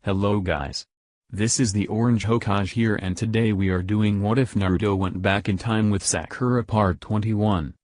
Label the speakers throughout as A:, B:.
A: Hello guys. This is the Orange Hokage here and today we are doing What If Naruto Went Back in Time with Sakura Part 21.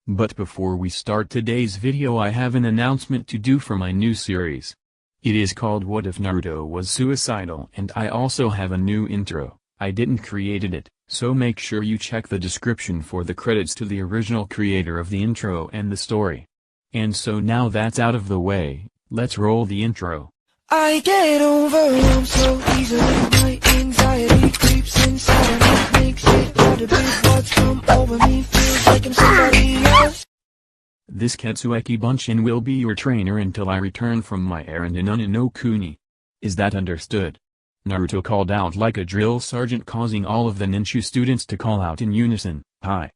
A: But before we start today's video I have an announcement to do for my new series. It is called What If Naruto Was Suicidal and I also have a new intro. I didn't created it, so make sure you check the description for the credits to the original creator of the intro and the story. And so now that's out of the way, let's roll the intro.
B: I get overwhelmed so easily, my anxiety creeps inside me, makes it hard to breathe, thoughts come over me, feels like I'm somebody else.
A: This Ketsueki Bunshin will be your trainer until I return from my errand in Uninokuni. Is that understood? Naruto called out like a drill sergeant, causing all of the ninja students to call out in unison, "Hi."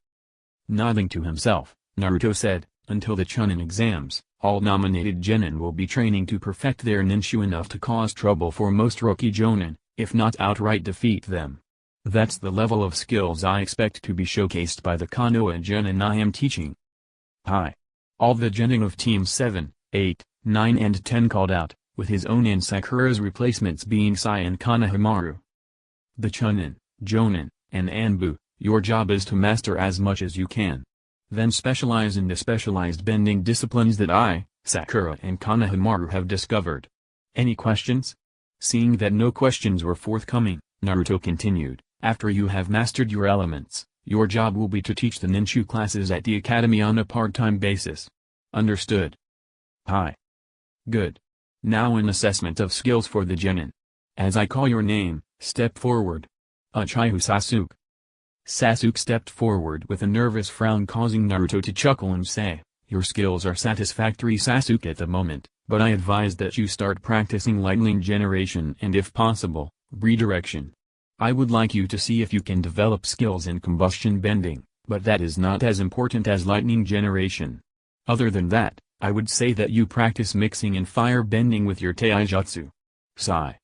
A: Nodding to himself, Naruto said, "Until the Chunin exams, all nominated genin will be training to perfect their ninja enough to cause trouble for most rookie jonin, if not outright defeat them. That's the level of skills I expect to be showcased by the Konoha genin I am teaching." "Hi." All the genin of Teams 7, 8, 9 and 10 called out, with his own and Sakura's replacements being Sai and Konohamaru. "The Chunin, Jonin, and Anbu, your job is to master as much as you can. Then specialize in the specialized bending disciplines that I, Sakura and Konohamaru have discovered. Any questions?" Seeing that no questions were forthcoming, Naruto continued, "After you have mastered your elements, your job will be to teach the ninja classes at the academy on a part-time basis. Understood?" "Hi." "Good. Now an assessment of skills for the genin. As I call your name, step forward. Uchiha Sasuke." Sasuke stepped forward with a nervous frown, causing Naruto to chuckle and say, "Your skills are satisfactory, Sasuke, at the moment, but I advise that you start practicing lightning generation and if possible, redirection. I would like you to see if you can develop skills in combustion bending, but that is not as important as lightning generation. Other than that, I would say that you practice mixing and fire bending with your taijutsu." Sai.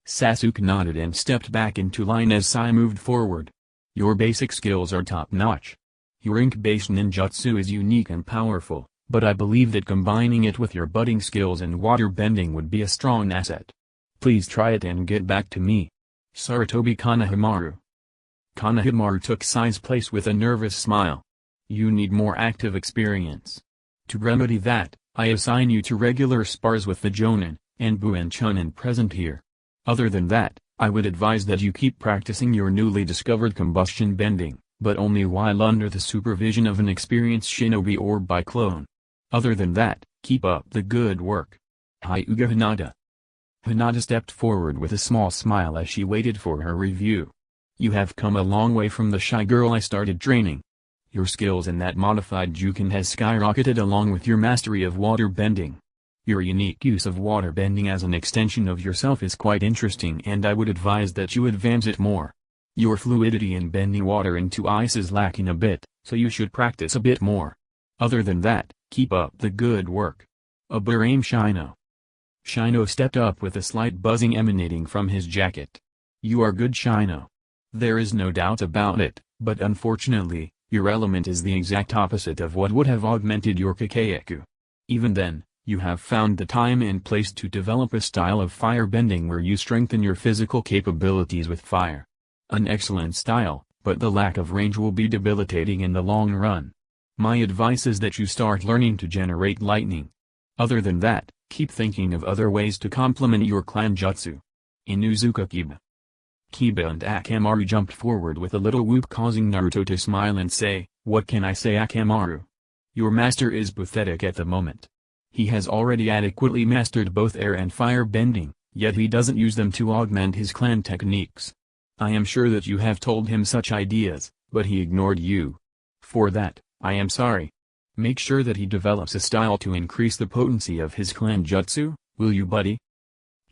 A: Sasuke nodded and stepped back into line as Sai moved forward. "Your basic skills are top-notch. Your ink-based ninjutsu is unique and powerful, but I believe that combining it with your budding skills and water bending would be a strong asset. Please try it and get back to me. Sarutobi Konohamaru." Konohamaru took Sai's place with a nervous smile. "You need more active experience. To remedy that, I assign you to regular spars with the Jonin, Anbu and Chunin present here. Other than that, I would advise that you keep practicing your newly discovered combustion bending, but only while under the supervision of an experienced shinobi or by clone. Other than that, keep up the good work. Hyuga Hinata." Hinata stepped forward with a small smile as she waited for her review. "You have come a long way from the shy girl I started training. Your skills in that modified Juken has skyrocketed along with your mastery of water bending. Your unique use of water bending as an extension of yourself is quite interesting and I would advise that you advance it more. Your fluidity in bending water into ice is lacking a bit, so you should practice a bit more. Other than that, keep up the good work. Aburame Shino." Shino stepped up with a slight buzzing emanating from his jacket. "You are good, Shino. There is no doubt about it, but unfortunately, your element is the exact opposite of what would have augmented your Kakeku. Even then, you have found the time and place to develop a style of fire bending where you strengthen your physical capabilities with fire. An excellent style, but the lack of range will be debilitating in the long run. My advice is that you start learning to generate lightning. Other than that, keep thinking of other ways to complement your clan jutsu. Inuzuka Kiba." Kiba and Akamaru jumped forward with a little whoop, causing Naruto to smile and say, "What can I say, Akamaru? Your master is pathetic at the moment. He has already adequately mastered both air and fire bending, yet he doesn't use them to augment his clan techniques. I am sure that you have told him such ideas, but he ignored you. For that, I am sorry. Make sure that he develops a style to increase the potency of his clan jutsu, will you, buddy?"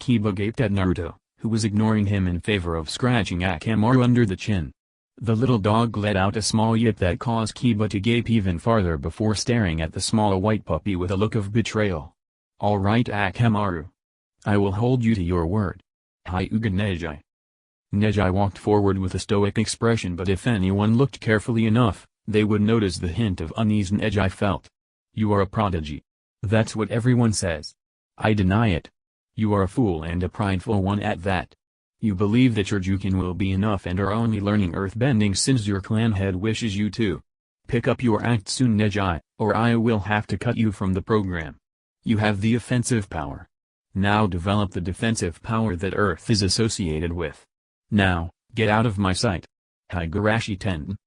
A: Kiba gaped at Naruto, who was ignoring him in favor of scratching Akamaru under the chin. The little dog let out a small yip that caused Kiba to gape even farther before staring at the small white puppy with a look of betrayal. "All right, Akamaru. I will hold you to your word. Hyuga Neji." Neji walked forward with a stoic expression, but if anyone looked carefully enough, they would notice the hint of unease Neji felt. "You are a prodigy. That's what everyone says. I deny it. You are a fool and a prideful one at that. You believe that your Jukin will be enough and are only learning earthbending since your clan head wishes you to. Pick up your act soon, Neji, or I will have to cut you from the program. You have the offensive power. Now develop the defensive power that Earth is associated with. Now, get out of my sight. Higurashi Tenten.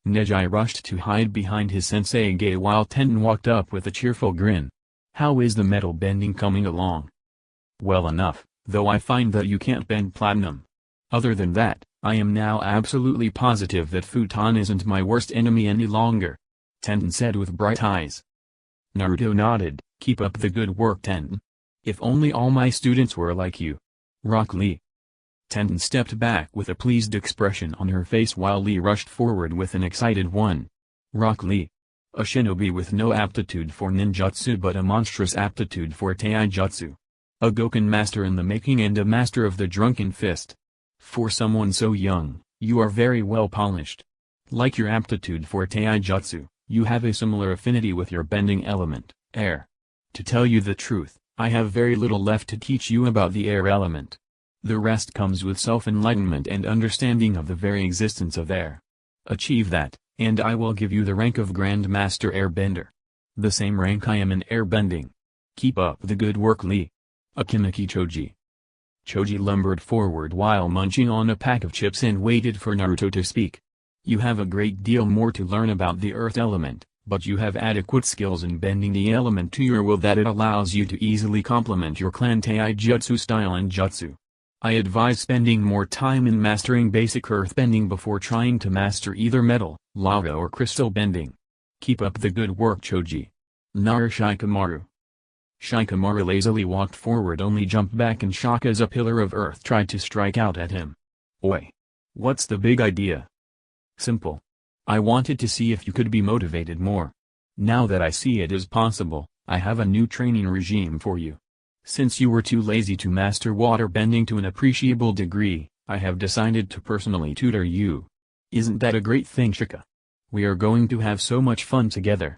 A: Neji rushed to hide behind his sensei Gai while Tenten walked up with a cheerful grin. How is the metal bending coming along? Well enough, though I find that you can't bend platinum. Other than that, I am now absolutely positive that Futon isn't my worst enemy any longer. Tenten said with bright eyes. Naruto nodded, keep up the good work, Tenten. If only all my students were like you. Rock Lee. Tenten stepped back with a pleased expression on her face while Lee rushed forward with an excited one. Rock Lee. A shinobi with no aptitude for ninjutsu but a monstrous aptitude for taijutsu. A Goken master in the making and a master of the drunken fist. For someone so young, you are very well polished. Like your aptitude for taijutsu, you have a similar affinity with your bending element, air. To tell you the truth, I have very little left to teach you about the air element. The rest comes with self-enlightenment and understanding of the very existence of air. Achieve that, and I will give you the rank of Grand Master Airbender. The same rank I am in airbending. Keep up the good work, Lee. Akinaki Choji. Choji lumbered forward while munching on a pack of chips and waited for Naruto to speak. You have a great deal more to learn about the earth element, but you have adequate skills in bending the element to your will that it allows you to easily complement your clan taijutsu style and jutsu. I advise spending more time in mastering basic earthbending before trying to master either metal, lava or crystal bending. Keep up the good work, Choji. Naru Shikamaru. Shikamaru lazily walked forward, only jumped back in shock as a pillar of earth tried to strike out at him. Oi! What's the big idea? Simple. I wanted to see if you could be motivated more. Now that I see it is possible, I have a new training regime for you. Since you were too lazy to master water bending to an appreciable degree, I have decided to personally tutor you. Isn't that a great thing, Shika? We are going to have so much fun together.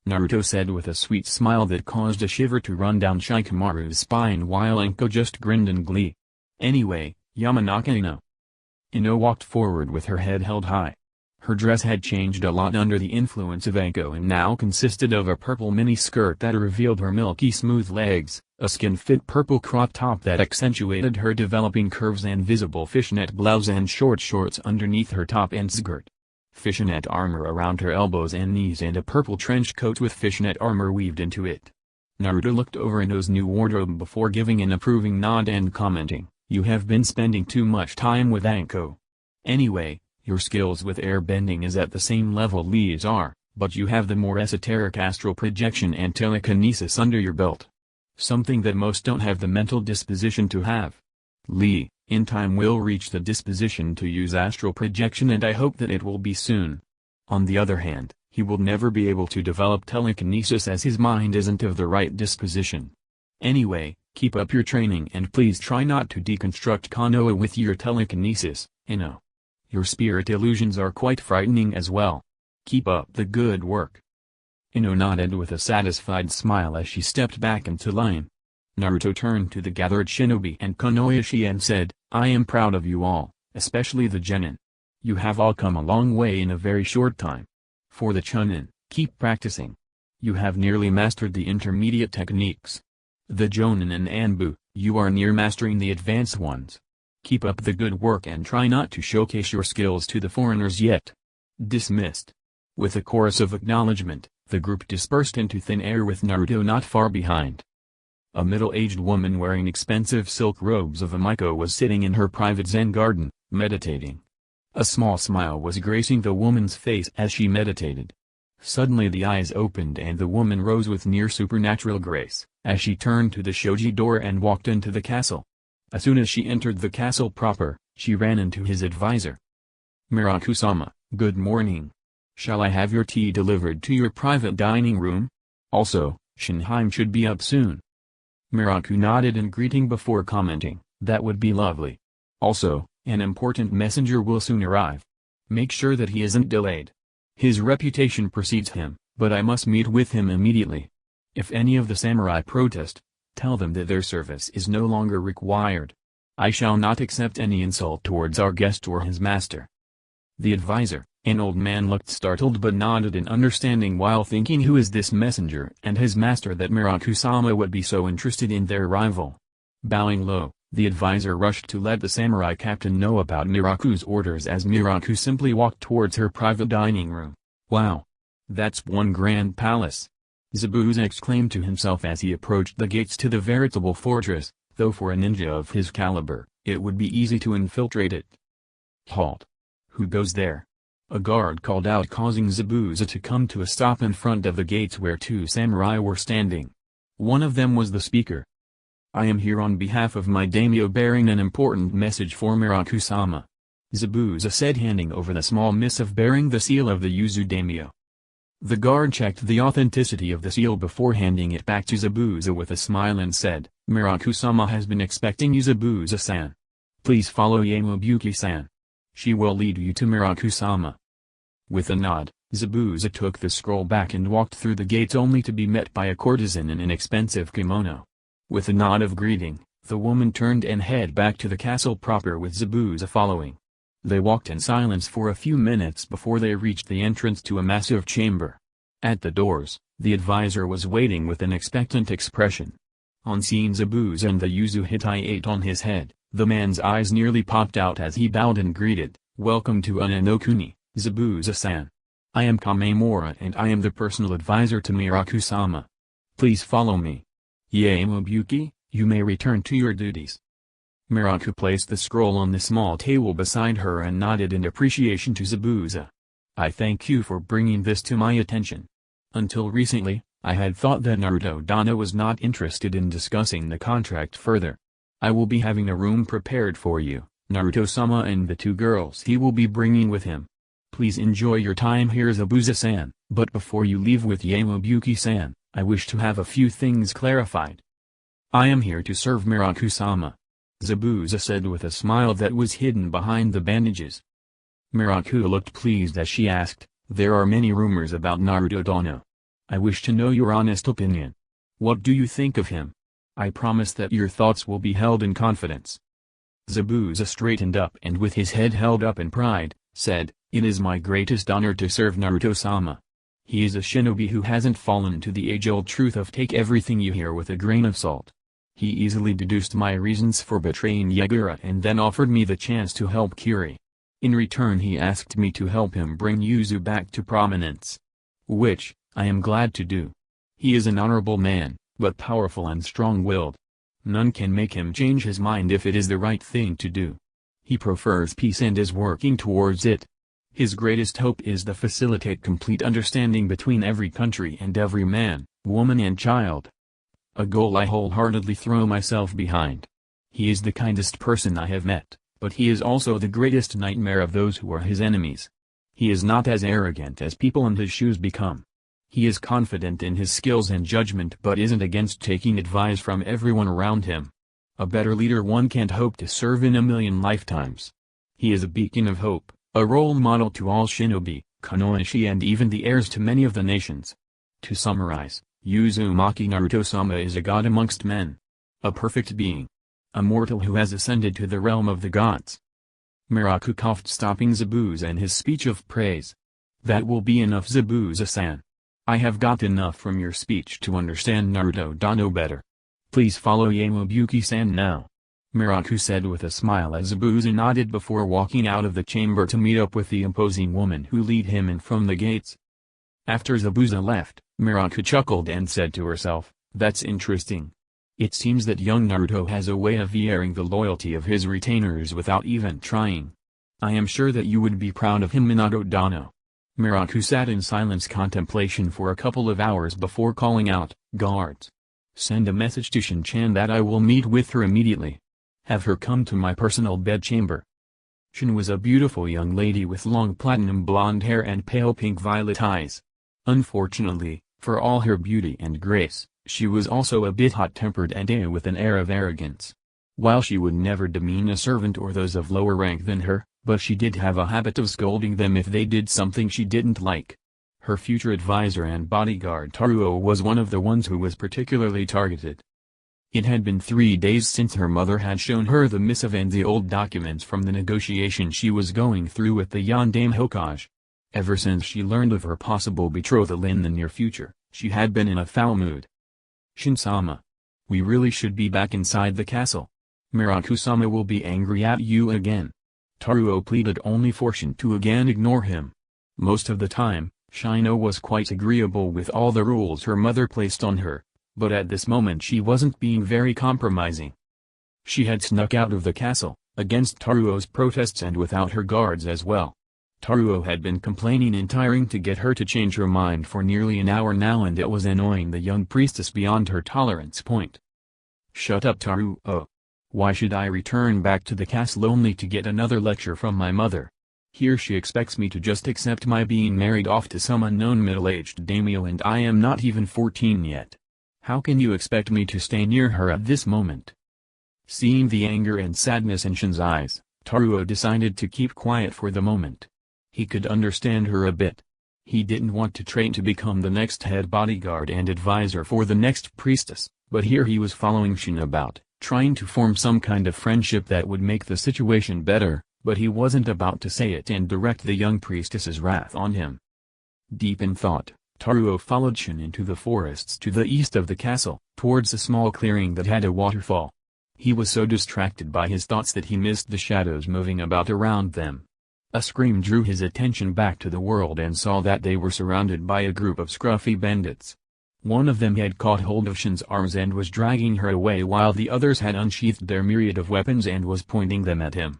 A: Naruto said with a sweet smile that caused a shiver to run down Shikamaru's spine while Enko just grinned in glee. Anyway, Yamanaka Ino. Ino walked forward with her head held high. Her dress had changed a lot under the influence of Enko and now consisted of a purple mini-skirt that revealed her milky smooth legs, a skin-fit purple crop top that accentuated her developing curves and visible fishnet blouse and short shorts underneath her top and skirt. Fishnet armor around her elbows and knees and a purple trench coat with fishnet armor weaved into it. Naruto looked over Ino's new wardrobe before giving an approving nod and commenting, "You have been spending too much time with Enko. Anyway, your skills with airbending is at the same level Lee's are, but you have the more esoteric astral projection and telekinesis under your belt. Something that most don't have the mental disposition to have. Lee, in time will reach the disposition to use astral projection and I hope that it will be soon. On the other hand, he will never be able to develop telekinesis as his mind isn't of the right disposition. Anyway, keep up your training and please try not to deconstruct Konoha with your telekinesis, Ino. Your spirit illusions are quite frightening as well. Keep up the good work." Ino nodded with a satisfied smile as she stepped back into line. Naruto turned to the gathered shinobi and Konoishi and said, "I am proud of you all, especially the genin. You have all come a long way in a very short time. For the chunin, keep practicing. You have nearly mastered the intermediate techniques. The jonin and anbu, you are near mastering the advanced ones. Keep up the good work and try not to showcase your skills to the foreigners yet." Dismissed. With a chorus of acknowledgement, the group dispersed into thin air with Naruto not far behind. A middle-aged woman wearing expensive silk robes of a Miko was sitting in her private Zen garden, meditating. A small smile was gracing the woman's face as she meditated. Suddenly the eyes opened and the woman rose with near supernatural grace, as she turned to the shoji door and walked into the castle. As soon as she entered the castle proper, she ran into his advisor. "Miraku-sama, good morning. Shall I have your tea delivered to your private dining room? Also, Shinheim should be up soon." Miraku nodded in greeting before commenting, "That would be lovely. Also, an important messenger will soon arrive. Make sure that he isn't delayed. His reputation precedes him, but I must meet with him immediately. If any of the samurai protest, Tell them that their service is no longer required. I shall not accept any insult towards our guest or his master." The advisor, an old man, looked startled but nodded in understanding while thinking, who is this messenger and his master that Miraku-sama would be so interested in their rival? Bowing low, the advisor rushed to let the samurai captain know about Miraku's orders as Miraku simply walked towards her private dining room. "Wow! That's one grand palace!" Zabuza exclaimed to himself as he approached the gates to the veritable fortress, though for a ninja of his caliber, it would be easy to infiltrate it. "Halt! Who goes there?" A guard called out, causing Zabuza to come to a stop in front of the gates where two samurai were standing. One of them was the speaker. "I am here on behalf of my daimyo bearing an important message for Miraku-sama," Zabuza said, handing over the small missive bearing the seal of the Yuzu daimyo. The guard checked the authenticity of the seal before handing it back to Zabuza with a smile and said, "Miraku-sama has been expecting you, Zabuza-san. Please follow Yamobuki-san. She will lead you to Miraku-sama." With a nod, Zabuza took the scroll back and walked through the gates only to be met by a courtesan in an expensive kimono. With a nod of greeting, the woman turned and headed back to the castle proper with Zabuza following. They walked in silence for a few minutes before they reached the entrance to a massive chamber. At the doors, the advisor was waiting with an expectant expression. On seeing Zabuza and the Yuzu Hittite on his head, the man's eyes nearly popped out as he bowed and greeted, "Welcome to Unenokuni, Zabuza-san. I am Kamemura and I am the personal advisor to Miraku-sama. Please follow me. Yamobuki, you may return to your duties." Miraku placed the scroll on the small table beside her and nodded in appreciation to Zabuza. "I thank you for bringing this to my attention. Until recently, I had thought that Naruto-dana was not interested in discussing the contract further. I will be having a room prepared for you, Naruto-sama, and the two girls he will be bringing with him. Please enjoy your time here, Zabuza-san, but before you leave with Yamobuki-san, I wish to have a few things clarified." "I am here to serve Miraku-sama," Zabuza said with a smile that was hidden behind the bandages. Miraku looked pleased as she asked, "There are many rumors about Naruto-dana. I wish to know your honest opinion. What do you think of him? I promise that your thoughts will be held in confidence." Zabuza straightened up and with his head held up in pride, said, "It is my greatest honor to serve Naruto-sama. He is a shinobi who hasn't fallen to the age-old truth of take everything you hear with a grain of salt. He easily deduced my reasons for betraying Yagura and then offered me the chance to help Kiri. In return he asked me to help him bring Yuzu back to prominence. Which, I am glad to do. He is an honorable man, but powerful and strong-willed. None can make him change his mind if it is the right thing to do. He prefers peace and is working towards it. His greatest hope is to facilitate complete understanding between every country and every man, woman and child. A goal I wholeheartedly throw myself behind. He is the kindest person I have met, but he is also the greatest nightmare of those who are his enemies. He is not as arrogant as people in his shoes become. He is confident in his skills and judgment but isn't against taking advice from everyone around him. A better leader one can't hope to serve in a million lifetimes. He is a beacon of hope, a role model to all shinobi, kunoichi and even the heirs to many of the nations. To summarize, Uzumaki Naruto-sama is a god amongst men. A perfect being. A mortal who has ascended to the realm of the gods. Miraku coughed, stopping Zabuza in his speech of praise. That will be enough, Zabuza-san. I have got enough from your speech to understand Naruto-dana better. Please follow Yamobuki-san now. Miraku said with a smile as Zabuza nodded before walking out of the chamber to meet up with the imposing woman who lead him in from the gates. After Zabuza left, Miraku chuckled and said to herself, "That's interesting. It seems that young Naruto has a way of airing the loyalty of his retainers without even trying. I am sure that you would be proud of him, Minato-dana." Miraku sat in silence contemplation for a couple of hours before calling out, "Guards! Send a message to Shin-chan that I will meet with her immediately. Have her come to my personal bedchamber." Shin was a beautiful young lady with long platinum blonde hair and pale pink-violet eyes. Unfortunately, for all her beauty and grace, she was also a bit hot-tempered and with an air of arrogance. While she would never demean a servant or those of lower rank than her, but she did have a habit of scolding them if they did something she didn't like. Her future advisor and bodyguard Taruo was one of the ones who was particularly targeted. It had been 3 days since her mother had shown her the missive and the old documents from the negotiation she was going through with the Yondaime Hokage. Ever since she learned of her possible betrothal in the near future, she had been in a foul mood. Shin-sama. We really should be back inside the castle. Miraku-sama will be angry at you again. Taruo pleaded, only for Shin to again ignore him. Most of the time, Shino was quite agreeable with all the rules her mother placed on her, but at this moment she wasn't being very compromising. She had snuck out of the castle, against Taruo's protests and without her guards as well. Taruo had been complaining and tiring to get her to change her mind for nearly an hour now, and it was annoying the young priestess beyond her tolerance point. Shut up, Taruo. Why should I return back to the castle only to get another lecture from my mother? Here she expects me to just accept my being married off to some unknown middle-aged daimyo, and I am not even 14 yet. How can you expect me to stay near her at this moment? Seeing the anger and sadness in Shin's eyes, Taruo decided to keep quiet for the moment. He could understand her a bit. He didn't want to train to become the next head bodyguard and advisor for the next priestess, but here he was following Shin about, trying to form some kind of friendship that would make the situation better, but he wasn't about to say it and direct the young priestess's wrath on him. Deep in thought, Taruo followed Shin into the forests to the east of the castle, towards a small clearing that had a waterfall. He was so distracted by his thoughts that he missed the shadows moving about around them. A scream drew his attention back to the world and saw that they were surrounded by a group of scruffy bandits. One of them had caught hold of Shin's arms and was dragging her away, while the others had unsheathed their myriad of weapons and was pointing them at him.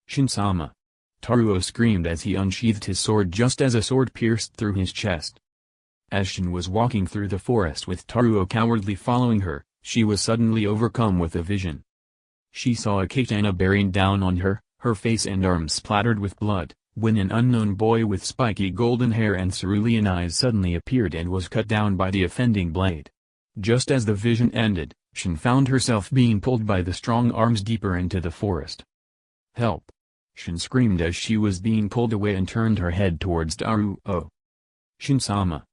A: Shin-sama. Taruo screamed as he unsheathed his sword just as a sword pierced through his chest. As Shin was walking through the forest with Taruo cowardly following her, she was suddenly overcome with a vision. She saw a katana bearing down on her, her face and arms splattered with blood, when an unknown boy with spiky golden hair and cerulean eyes suddenly appeared and was cut down by the offending blade. Just as the vision ended, Shin found herself being pulled by the strong arms deeper into the forest. Help! Shin screamed as she was being pulled away and turned her head towards Taruo. Shin-sama.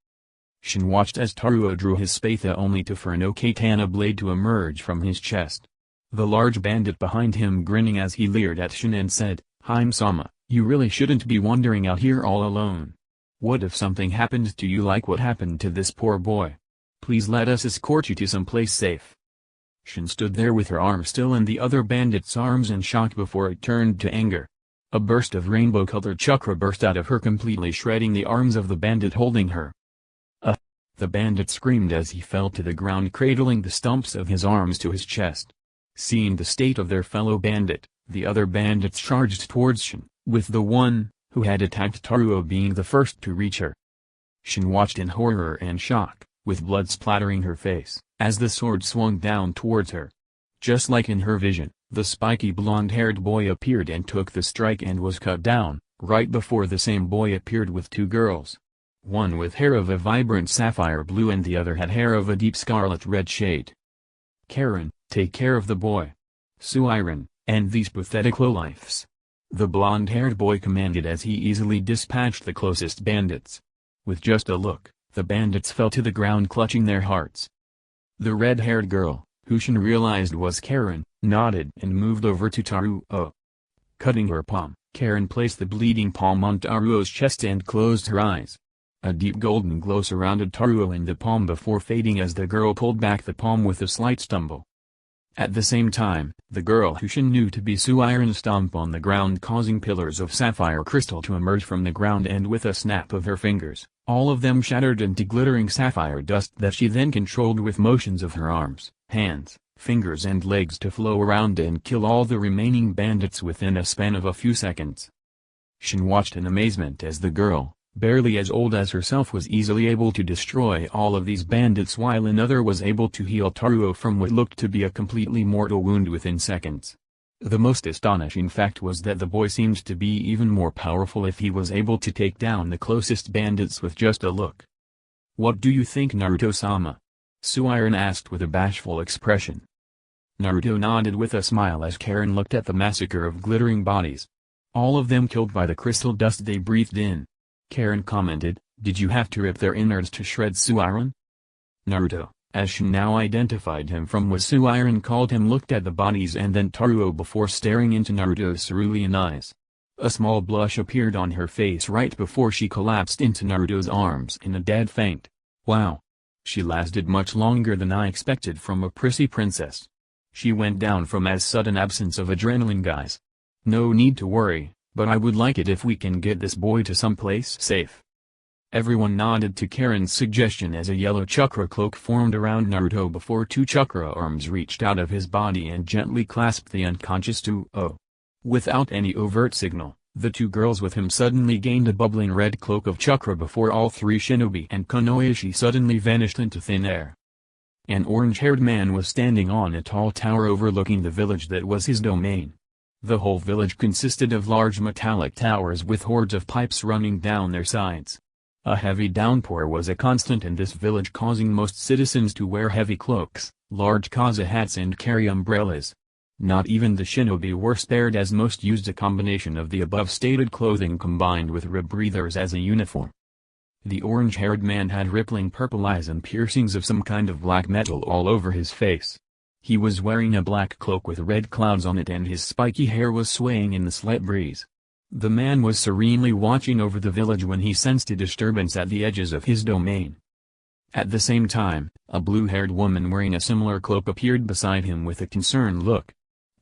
A: Shin watched as Taruo drew his spatha only for no katana blade to emerge from his chest. The large bandit behind him grinning as he leered at Shin and said, "Hime-sama, you really shouldn't be wandering out here all alone. What if something happened to you like what happened to this poor boy? Please let us escort you to some place safe." Shin stood there with her arm still in the other bandit's arms in shock before it turned to anger. A burst of rainbow-colored chakra burst out of her, completely shredding the arms of the bandit holding her. The bandit screamed as he fell to the ground, cradling the stumps of his arms to his chest. Seeing the state of their fellow bandit, the other bandits charged towards Shin, with the one who had attacked Taruo being the first to reach her. Shin watched in horror and shock, with blood splattering her face, as the sword swung down towards her. Just like in her vision, the spiky blonde-haired boy appeared and took the strike and was cut down. Right before the same boy appeared with two girls. One with hair of a vibrant sapphire blue and the other had hair of a deep scarlet red shade. "Karen, take care of the boy. Suiren, and these pathetic lowlifes," the blonde-haired boy commanded as he easily dispatched the closest bandits. With just a look, the bandits fell to the ground clutching their hearts. The red-haired girl, who Shin realized was Karen, nodded and moved over to Taruo. Cutting her palm, Karen placed the bleeding palm on Taruo's chest and closed her eyes. A deep golden glow surrounded Taruo in the palm before fading as the girl pulled back the palm with a slight stumble. At the same time, the girl who Shin knew to be Suiren stomped on the ground, causing pillars of sapphire crystal to emerge from the ground, and with a snap of her fingers, all of them shattered into glittering sapphire dust that she then controlled with motions of her arms, hands, fingers and legs to flow around and kill all the remaining bandits within a span of a few seconds. Shin watched in amazement as the girl, barely as old as herself, was easily able to destroy all of these bandits, while another was able to heal Taruo from what looked to be a completely mortal wound within seconds. The most astonishing fact was that the boy seemed to be even more powerful if he was able to take down the closest bandits with just a look. "What do you think, Naruto-sama?" Suiren asked with a bashful expression. Naruto nodded with a smile as Karen looked at the massacre of glittering bodies. All of them killed by the crystal dust they breathed in. Karen commented, "Did you have to rip their innards to shreds, Suiren?" Naruto, as Shin now identified him from Wasu Iron called him looked at the bodies and then Taruo before staring into Naruto's cerulean eyes. A small blush appeared on her face right before she collapsed into Naruto's arms in a dead faint. Wow. She lasted much longer than I expected from a prissy princess. She went down from as sudden absence of adrenaline guys. No need to worry, but I would like it if we can get this boy to someplace safe. Everyone nodded to Karen's suggestion as a yellow chakra cloak formed around Naruto before two chakra arms reached out of his body and gently clasped the unconscious 2-0. Without any overt signal, the two girls with him suddenly gained a bubbling red cloak of chakra before all three shinobi and Konoishi suddenly vanished into thin air. An orange-haired man was standing on a tall tower overlooking the village that was his domain. The whole village consisted of large metallic towers with hordes of pipes running down their sides. A heavy downpour was a constant in this village, causing most citizens to wear heavy cloaks, large kaza hats and carry umbrellas. Not even the shinobi were spared, as most used a combination of the above-stated clothing combined with rebreathers as a uniform. The orange-haired man had rippling purple eyes and piercings of some kind of black metal all over his face. He was wearing a black cloak with red clouds on it and his spiky hair was swaying in the slight breeze. The man was serenely watching over the village when he sensed a disturbance at the edges of his domain. At the same time, a blue-haired woman wearing a similar cloak appeared beside him with a concerned look.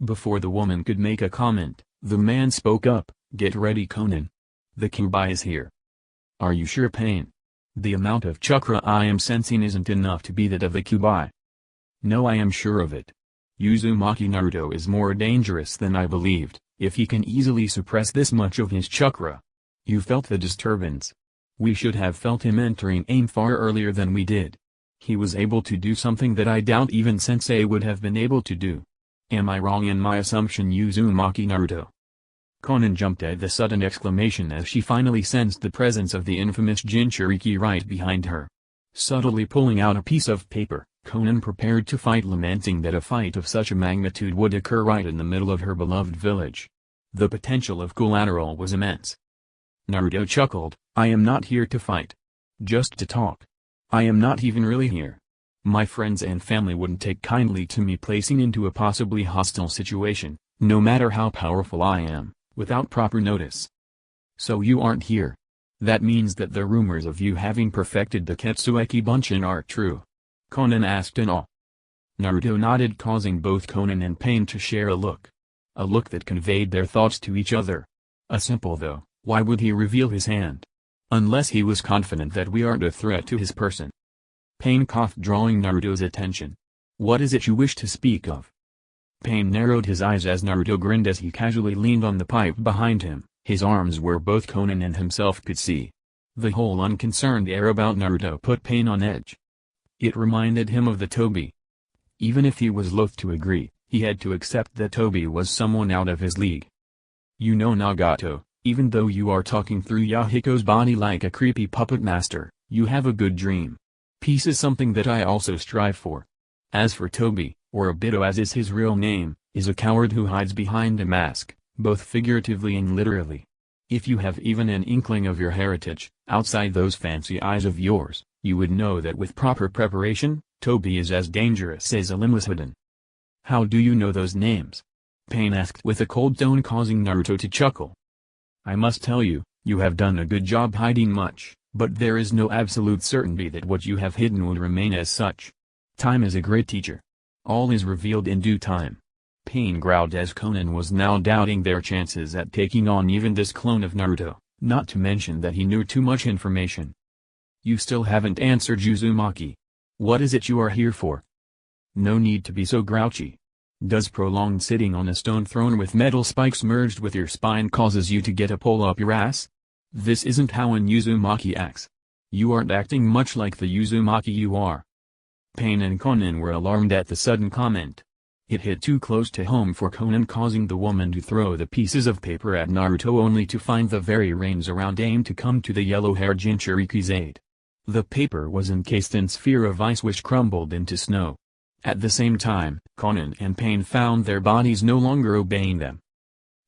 A: Before the woman could make a comment, the man spoke up, "Get ready, Conan. The Kyuubi is here." "Are you sure, Pain? The amount of chakra I am sensing isn't enough to be that of a Kyuubi." "No, I am sure of it. Uzumaki Naruto is more dangerous than I believed, if he can easily suppress this much of his chakra. You felt the disturbance. We should have felt him entering AIM far earlier than we did. He was able to do something that I doubt even Sensei would have been able to do. Am I wrong in my assumption, Uzumaki Naruto?" Conan jumped at the sudden exclamation as she finally sensed the presence of the infamous Jinchuriki right behind her. Subtly pulling out a piece of paper, Conan prepared to fight, lamenting that a fight of such a magnitude would occur right in the middle of her beloved village. The potential of collateral was immense. Naruto chuckled, "I am not here to fight. Just to talk. I am not even really here. My friends and family wouldn't take kindly to me placing into a possibly hostile situation, no matter how powerful I am, without proper notice." "So you aren't here? That means that the rumors of you having perfected the Ketsueki Bunshin are true?" Conan asked in awe. Naruto nodded, causing both Conan and Pain to share a look. A look that conveyed their thoughts to each other. A simple though, why would he reveal his hand? Unless he was confident that we aren't a threat to his person. Pain coughed, drawing Naruto's attention. "What is it you wish to speak of?" Pain narrowed his eyes as Naruto grinned as he casually leaned on the pipe behind him, his arms where both Conan and himself could see. The whole unconcerned air about Naruto put Pain on edge. It reminded him of the Tobi. Even if he was loath to agree, he had to accept that Tobi was someone out of his league. "You know, Nagato, even though you are talking through Yahiko's body like a creepy puppet master, you have a good dream. Peace is something that I also strive for. As for Tobi, or Obito as is his real name, is a coward who hides behind a mask, both figuratively and literally. If you have even an inkling of your heritage, outside those fancy eyes of yours, you would know that with proper preparation, Tobi is as dangerous as a limbless hidden." "How do you know those names?" Pain asked with a cold tone, causing Naruto to chuckle. "I must tell you, you have done a good job hiding much, but there is no absolute certainty that what you have hidden will remain as such. Time is a great teacher. All is revealed in due time." Pain growled as Conan was now doubting their chances at taking on even this clone of Naruto, not to mention that he knew too much information. "You still haven't answered, Uzumaki. What is it you are here for?" "No need to be so grouchy. Does prolonged sitting on a stone throne with metal spikes merged with your spine causes you to get a pull up your ass? This isn't how an Uzumaki acts. You aren't acting much like the Uzumaki you are." Pain and Conan were alarmed at the sudden comment. It hit too close to home for Conan, causing the woman to throw the pieces of paper at Naruto only to find the very reins around AIM to come to the yellow-haired Jinchuriki's aid. The paper was encased in sphere of ice which crumbled into snow. At the same time, Conan and Pain found their bodies no longer obeying them.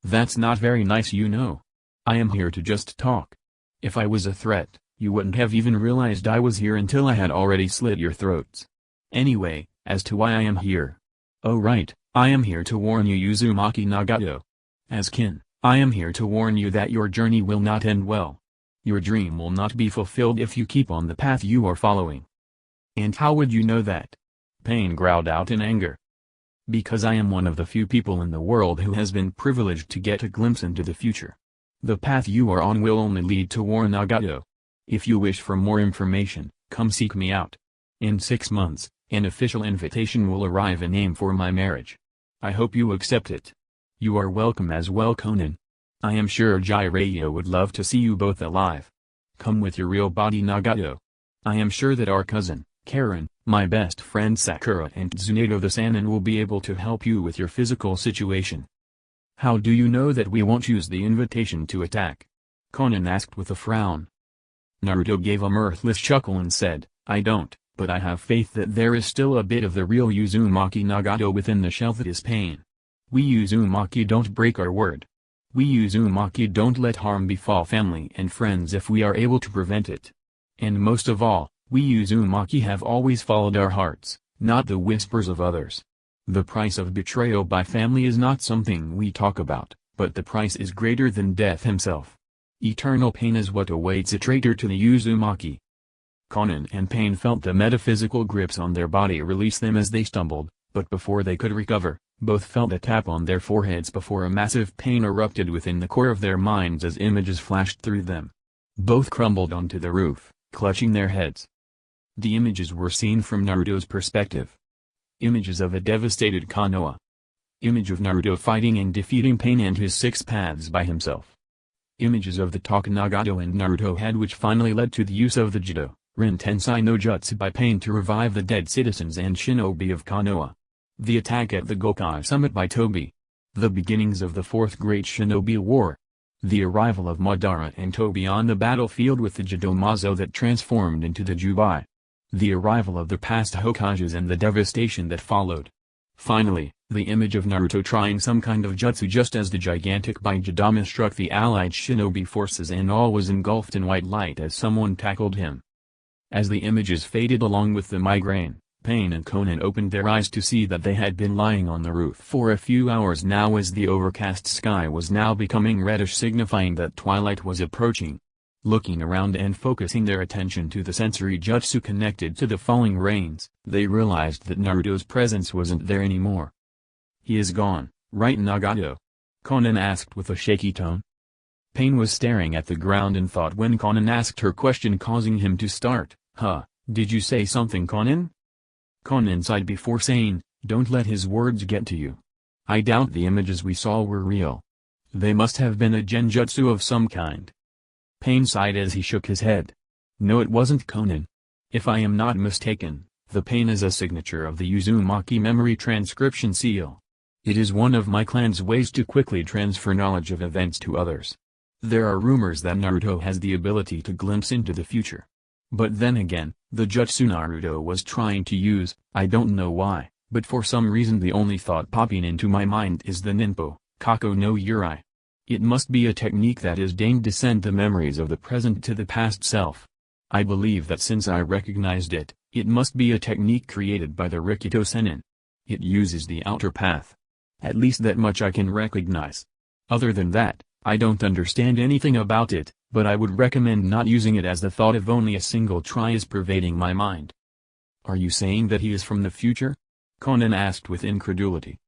A: "That's not very nice, you know. I am here to just talk. If I was a threat, you wouldn't have even realized I was here until I had already slit your throats. Anyway, as to why I am here. Oh right, I am here to warn you Uzumaki Nagato. As kin, I am here to warn you that your journey will not end well. Your dream will not be fulfilled if you keep on the path you are following. And how would you know that? Pain growled out in anger. Because I am one of the few people in the world who has been privileged to get a glimpse into the future. The path you are on will only lead to war Nagato. If you wish for more information, come seek me out. In 6 months, an official invitation will arrive in name for my marriage. I hope you accept it. You are welcome as well Conan. I am sure Jiraiya would love to see you both alive. Come with your real body Nagato. I am sure that our cousin, Karen, my best friend Sakura and Tsunato the Sannin will be able to help you with your physical situation. How do you know that we won't use the invitation to attack? Conan asked with a frown. Naruto gave a mirthless chuckle and said, I don't, but I have faith that there is still a bit of the real Uzumaki Nagato within the shell that is Pain. We Uzumaki don't break our word. We Uzumaki don't let harm befall family and friends if we are able to prevent it. And most of all, we Uzumaki have always followed our hearts, not the whispers of others. The price of betrayal by family is not something we talk about, but the price is greater than death himself. Eternal pain is what awaits a traitor to the Uzumaki. Conan and Pain felt the metaphysical grips on their body release them as they stumbled, but before they could recover, both felt a tap on their foreheads before a massive pain erupted within the core of their minds as images flashed through them. Both crumbled onto the roof, clutching their heads. The images were seen from Naruto's perspective. Images of a devastated Konoha. Image of Naruto fighting and defeating Pain and his 6 paths by himself. Images of the talk Nagato and Naruto had which finally led to the use of the Judo, Rin Tensei no Jutsu by Pain to revive the dead citizens and shinobi of Konoha. The attack at the Gokai Summit by Tobi. The beginnings of the 4th Great Shinobi War. The arrival of Madara and Tobi on the battlefield with the Jidomazo that transformed into the Jūbi. The arrival of the past Hokages and the devastation that followed. Finally, the image of Naruto trying some kind of jutsu just as the gigantic Bijūdama struck the Allied Shinobi Forces and all was engulfed in white light as someone tackled him. As the images faded along with the migraine, Pain and Conan opened their eyes to see that they had been lying on the roof for a few hours now as the overcast sky was now becoming reddish signifying that twilight was approaching. Looking around and focusing their attention to the sensory jutsu connected to the falling rains, they realized that Naruto's presence wasn't there anymore. He is gone, right Nagato? Conan asked with a shaky tone. Pain was staring at the ground in thought when Conan asked her question causing him to start, did you say something Conan? Conan sighed before saying, don't let his words get to you. I doubt the images we saw were real. They must have been a genjutsu of some kind. Pain sighed as he shook his head. No, it wasn't Conan. If I am not mistaken, the Pain is a signature of the Uzumaki memory transcription seal. It is one of my clan's ways to quickly transfer knowledge of events to others. There are rumors that Naruto has the ability to glimpse into the future. But then again, the jutsu Naruto was trying to use, I don't know why, but for some reason the only thought popping into my mind is the Ninpo, Kako no Yurei. It must be a technique that is deigned to send the memories of the present to the past self. I believe that since I recognized it, it must be a technique created by the Rikito Sennin. It uses the outer path. At least that much I can recognize. Other than that, I don't understand anything about it, but I would recommend not using it as the thought of only a single try is pervading my mind. Are you saying that he is from the future? Conan asked with incredulity.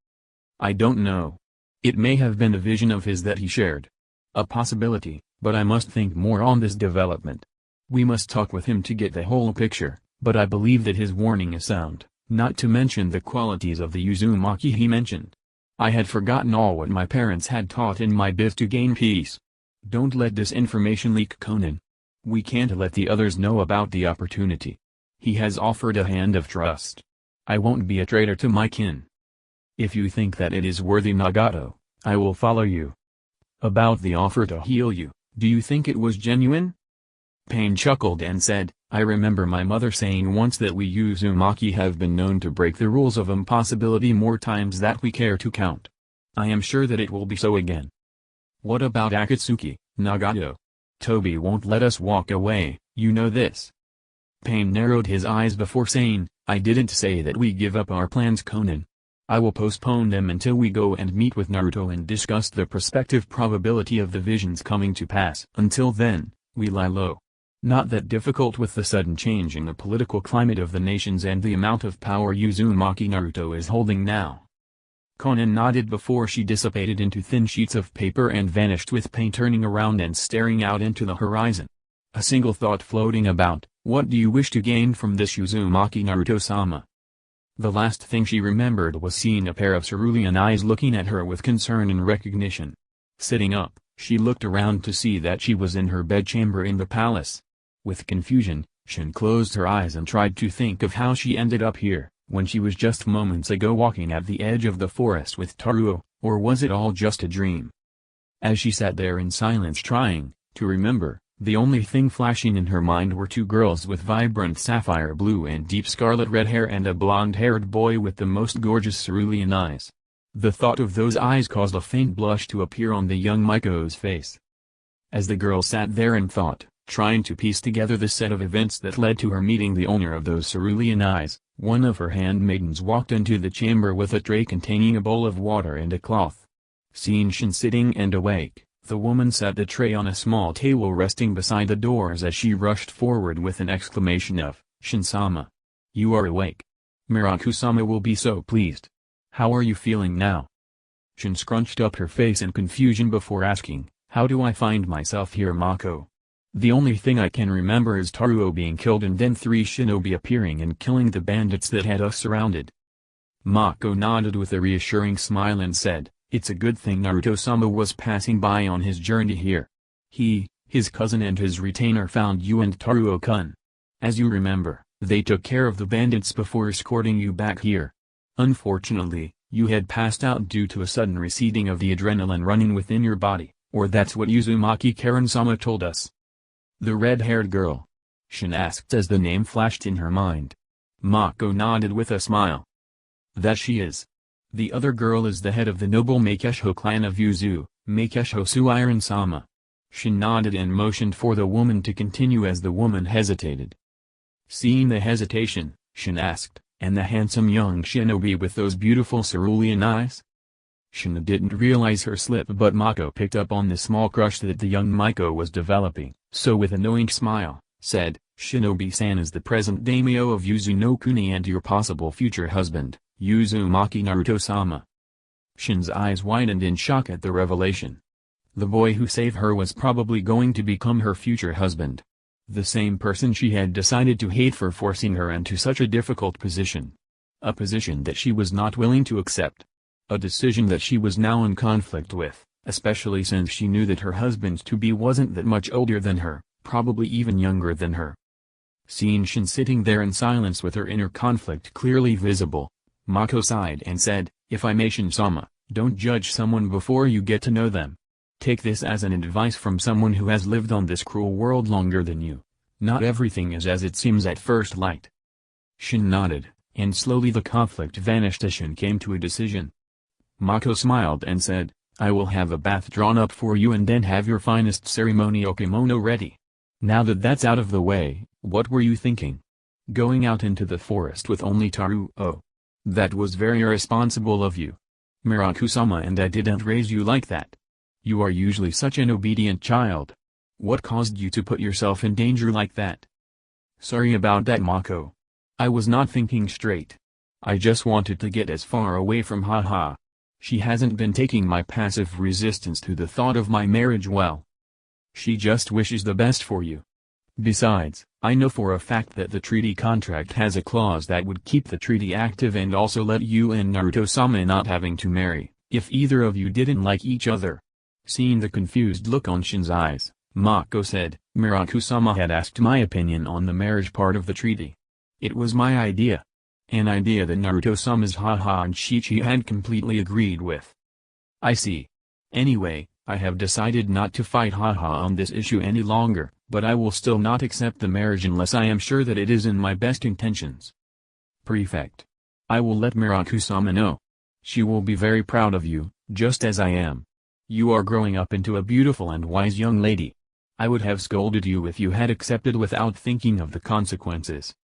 A: I don't know. It may have been a vision of his that he shared. A possibility, but I must think more on this development. We must talk with him to get the whole picture, but I believe that his warning is sound, not to mention the qualities of the Uzumaki he mentioned. I had forgotten all what my parents had taught in my bid to gain peace. Don't let this information leak Conan. We can't let the others know about the opportunity. He has offered a hand of trust. I won't be a traitor to my kin. If you think that it is worthy Nagato, I will follow you. About the offer to heal you, do you think it was genuine? Pain chuckled and said, I remember my mother saying once that we Uzumaki have been known to break the rules of impossibility more times than we care to count. I am sure that it will be so again. What about Akatsuki, Nagato? Tobi won't let us walk away, you know this. Pain narrowed his eyes before saying, I didn't say that we give up our plans, Conan. I will postpone them until we go and meet with Naruto and discuss the prospective probability of the visions coming to pass. Until then, we lie low. Not that difficult with the sudden change in the political climate of the nations and the amount of power Uzumaki Naruto is holding now. Conan nodded before she dissipated into thin sheets of paper and vanished with Pain turning around and staring out into the horizon. A single thought floating about, what do you wish to gain from this, Uzumaki Naruto-sama? The last thing she remembered was seeing a pair of cerulean eyes looking at her with concern and recognition. Sitting up, she looked around to see that she was in her bedchamber in the palace. With confusion, Shin closed her eyes and tried to think of how she ended up here, when she was just moments ago walking at the edge of the forest with Taruo, or was it all just a dream? As she sat there in silence trying to remember, the only thing flashing in her mind were two girls with vibrant sapphire blue and deep scarlet red hair and a blonde-haired boy with the most gorgeous cerulean eyes. The thought of those eyes caused a faint blush to appear on the young Miko's face. As the girl sat there and thought, trying to piece together the set of events that led to her meeting the owner of those cerulean eyes, one of her handmaidens walked into the chamber with a tray containing a bowl of water and a cloth. Seeing Shin sitting and awake, the woman set the tray on a small table resting beside the doors as she rushed forward with an exclamation of, "Shin-sama! You are awake. Miraku-sama will be so pleased. How are you feeling now?" Shin scrunched up her face in confusion before asking, "How do I find myself here, Mako? The only thing I can remember is Taruo being killed and then 3 shinobi appearing and killing the bandits that had us surrounded." Mako nodded with a reassuring smile and said, "It's a good thing Naruto-sama was passing by on his journey here. He, his cousin and his retainer found you and Taruo-kun. As you remember, they took care of the bandits before escorting you back here. Unfortunately, you had passed out due to a sudden receding of the adrenaline running within your body, or that's what Uzumaki Karen-sama told us." "The red-haired girl?" Shin asked as the name flashed in her mind. Mako nodded with a smile. "That she is. The other girl is the head of the noble Makesho clan of Yuzu, Makesho Suiron-sama." Shin nodded and motioned for the woman to continue as the woman hesitated. Seeing the hesitation, Shin asked, "And the handsome young shinobi with those beautiful cerulean eyes?" Shin didn't realize her slip, but Mako picked up on the small crush that the young Miko was developing, so with a knowing smile, said, "Shinobi-san is the present daimyo of Yuzu no Kuni and your possible future husband, Uzumaki Naruto-sama." Shin's eyes widened in shock at the revelation. The boy who saved her was probably going to become her future husband. The same person she had decided to hate for forcing her into such a difficult position. A position that she was not willing to accept. A decision that she was now in conflict with, especially since she knew that her husband-to-be wasn't that much older than her, probably even younger than her. Seeing Shin sitting there in silence with her inner conflict clearly visible, Mako sighed and said, "If I may, Shin-sama, don't judge someone before you get to know them. Take this as an advice from someone who has lived on this cruel world longer than you. Not everything is as it seems at first light." Shin nodded, and slowly the conflict vanished as Shin came to a decision. Mako smiled and said, "I will have a bath drawn up for you and then have your finest ceremonial kimono ready. Now that that's out of the way, what were you thinking? Going out into the forest with only Taruo? That was very irresponsible of you. Miraku-sama and I didn't raise you like that. You are usually such an obedient child. What caused you to put yourself in danger like that?" "Sorry about that, Mako. I was not thinking straight. I just wanted to get as far away from Haha. She hasn't been taking my passive resistance to the thought of my marriage well. She just wishes the best for you. Besides, I know for a fact that the treaty contract has a clause that would keep the treaty active and also let you and Naruto-sama not having to marry, if either of you didn't like each other." Seeing the confused look on Shin's eyes, Mako said, "Miraku-sama had asked my opinion on the marriage part of the treaty. It was my idea. An idea that Naruto-sama's Haha and Shichi had completely agreed with." "I see. Anyway, I have decided not to fight Haha on this issue any longer, but I will still not accept the marriage unless I am sure that it is in my best intentions. Prefect. I will let Miraku-sama know. She will be very proud of you, just as I am. You are growing up into a beautiful and wise young lady. I would have scolded you if you had accepted without thinking of the consequences.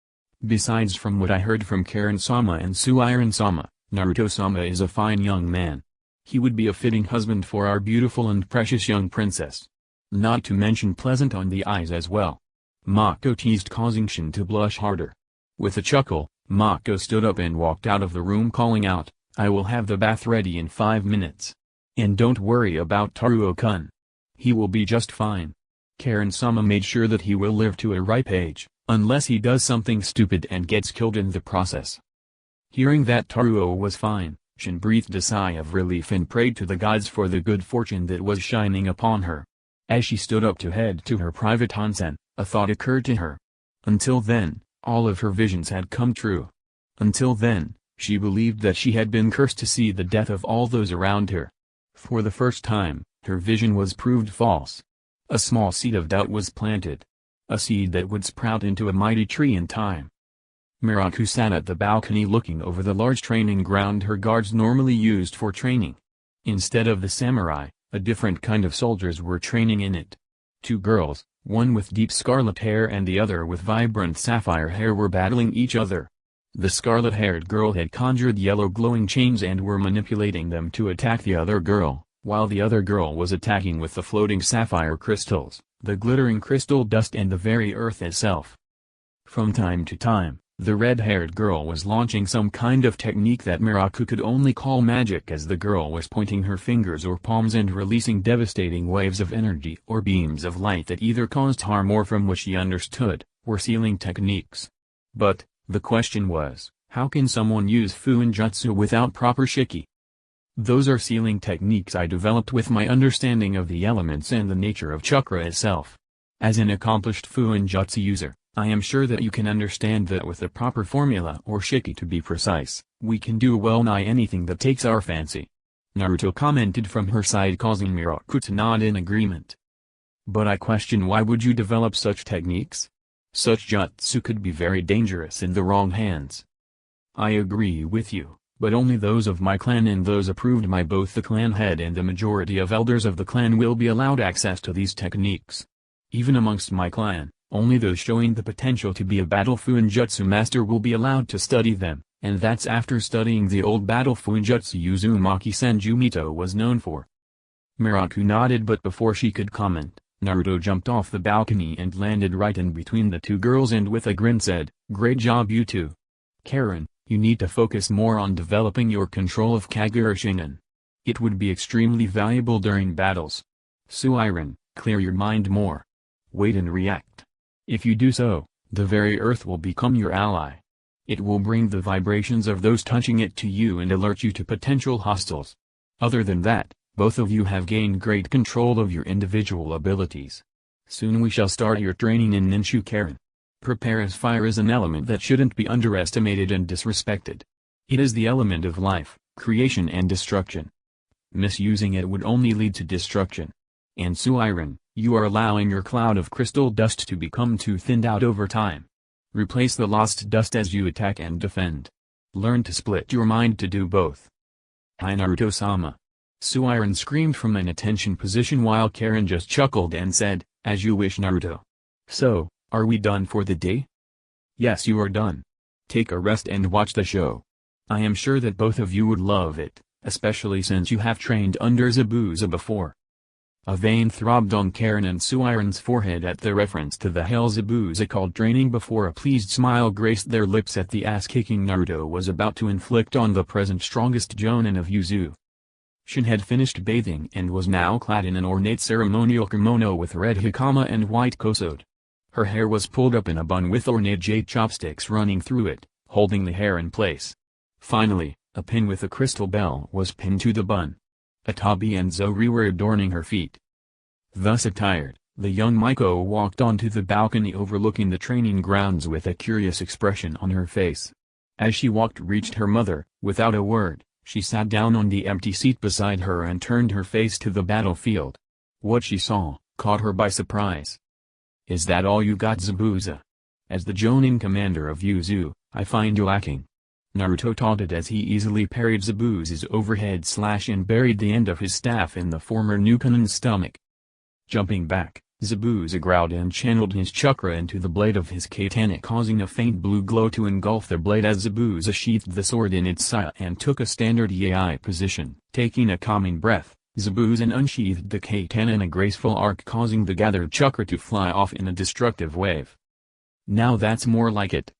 A: Besides, from what I heard from Karen-sama and Suiran-sama, Naruto-sama is a fine young man. He would be a fitting husband for our beautiful and precious young princess. Not to mention pleasant on the eyes as well. Mako teased, causing Shin to blush harder. With a chuckle, Mako stood up and walked out of the room, calling out, "I will have the bath ready in 5 minutes. And don't worry about Taruo-kun. He will be just fine. Karen-sama made sure that he will live to a ripe age, unless he does something stupid and gets killed in the process." Hearing that Taruo was fine, Shin breathed a sigh of relief and prayed to the gods for the good fortune that was shining upon her. As she stood up to head to her private onsen, a thought occurred to her. Until then, all of her visions had come true. Until then, she believed that she had been cursed to see the death of all those around her. For the first time, her vision was proved false. A small seed of doubt was planted. A seed that would sprout into a mighty tree in time. Miraku sat at the balcony looking over the large training ground her guards normally used for training. Instead of the samurai, a different kind of soldiers were training in it. 2 girls, one with deep scarlet hair and the other with vibrant sapphire hair, were battling each other. The scarlet-haired girl had conjured yellow glowing chains and were manipulating them to attack the other girl, while the other girl was attacking with the floating sapphire crystals, the glittering crystal dust and the very earth itself. From time to time, the red-haired girl was launching some kind of technique that Miraku could only call magic, as the girl was pointing her fingers or palms and releasing devastating waves of energy or beams of light that either caused harm or, from what she understood, were sealing techniques. But, the question was, how can someone use Fuinjutsu without proper shiki? Those are sealing techniques I developed with my understanding of the elements and the nature of chakra itself. As an accomplished Fuinjutsu user, I am sure that you can understand that with the proper formula, or shiki to be precise, we can do well nigh anything that takes our fancy. Naruto commented from her side, causing Miraku to nod in agreement. But I question, why would you develop such techniques? Such jutsu could be very dangerous in the wrong hands. I agree with you, but only those of my clan and those approved by both the clan head and the majority of elders of the clan will be allowed access to these techniques. Even amongst my clan, only those showing the potential to be a battle Fuinjutsu master will be allowed to study them, and that's after studying the old battle Fuinjutsu Uzumaki Senjumito was known for. Miraku nodded, but before she could comment, Naruto jumped off the balcony and landed right in between the 2 girls and with a grin said, "Great job, you two. Karen, you need to focus more on developing your control of Kagura Shingen. It would be extremely valuable during battles. Suiran, clear your mind more. Wait and react. If you do so, the very earth will become your ally. It will bring the vibrations of those touching it to you and alert you to potential hostiles. Other than that, both of you have gained great control of your individual abilities. Soon we shall start your training in Ninshu Karen. Prepare, as fire is an element that shouldn't be underestimated and disrespected. It is the element of life, creation and destruction. Misusing it would only lead to destruction. And Suiran, you are allowing your cloud of crystal dust to become too thinned out over time. Replace the lost dust as you attack and defend. Learn to split your mind to do both." "Hi Naruto-sama." Suiran screamed from an attention position while Karen just chuckled and said, "As you wish, Naruto. So, are we done for the day?" "Yes, you are done. Take a rest and watch the show. I am sure that both of you would love it, especially since you have trained under Zabuza before." A vein throbbed on Karen and Suiran's forehead at the reference to the hell Zabuza called training before. A pleased smile graced their lips at the ass-kicking Naruto was about to inflict on the present strongest jonin of Yuzu. Shin had finished bathing and was now clad in an ornate ceremonial kimono with red hikama and white kosode. Her hair was pulled up in a bun with ornate jade chopsticks running through it, holding the hair in place. Finally, a pin with a crystal bell was pinned to the bun. Atabi and Zori were adorning her feet. Thus attired, the young Miko walked onto the balcony overlooking the training grounds with a curious expression on her face. As she reached her mother, without a word, she sat down on the empty seat beside her and turned her face to the battlefield. What she saw caught her by surprise. "Is that all you got, Zabuza? As the Jonin commander of Yuzu, I find you lacking." Naruto taunted as he easily parried Zabuza's overhead slash and buried the end of his staff in the former Nukanen's stomach. Jumping back, Zabuza growled and channeled his chakra into the blade of his katana, causing a faint blue glow to engulf the blade as Zabuza sheathed the sword in its side and took a standard Yai position. Taking a calming breath, Zabuza unsheathed the katana in a graceful arc, causing the gathered chakra to fly off in a destructive wave. "Now that's more like it,"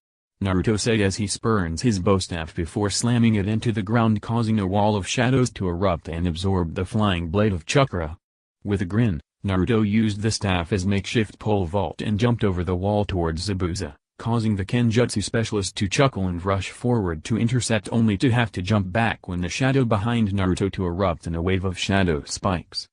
A: Naruto said as he spurns his bow staff before slamming it into the ground, causing a wall of shadows to erupt and absorb the flying blade of chakra. With a grin, Naruto used the staff as makeshift pole vault and jumped over the wall towards Zabuza, causing the Kenjutsu specialist to chuckle and rush forward to intercept, only to have to jump back when the shadow behind Naruto to erupt in a wave of shadow spikes.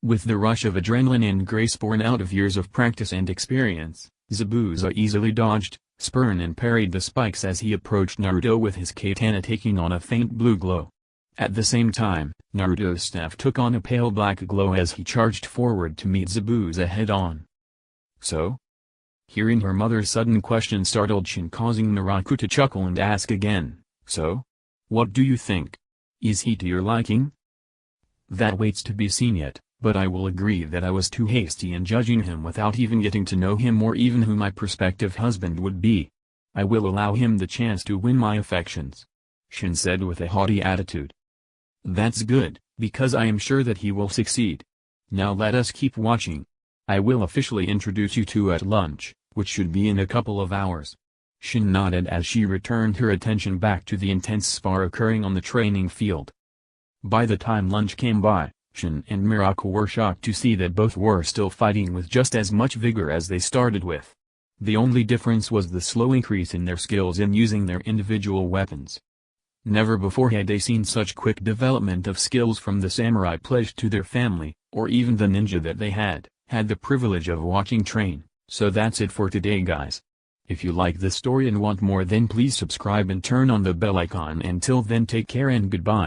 A: With the rush of adrenaline and grace born out of years of practice and experience, Zabuza easily dodged, spurned and parried the spikes as he approached Naruto with his katana taking on a faint blue glow. At the same time, Naruto's staff took on a pale black glow as he charged forward to meet Zabuza head-on. "So?" Hearing her mother's sudden question startled Shin, causing Naruto to chuckle and ask again, "So? What do you think? Is he to your liking?" "That waits to be seen yet, but I will agree that I was too hasty in judging him without even getting to know him or even who my prospective husband would be. I will allow him the chance to win my affections," Shin said with a haughty attitude. "That's good, because I am sure that he will succeed. Now let us keep watching. I will officially introduce you two at lunch, which should be in a couple of hours." Shin nodded as she returned her attention back to the intense spar occurring on the training field. By the time lunch came by, Shin and Miracle were shocked to see that both were still fighting with just as much vigor as they started with. The only difference was the slow increase in their skills in using their individual weapons. Never before had they seen such quick development of skills from the samurai pledged to their family, or even the ninja that they had the privilege of watching train. So that's it for today, guys. If you like this story and want more, then please subscribe and turn on the bell icon. Until then, take care and goodbye.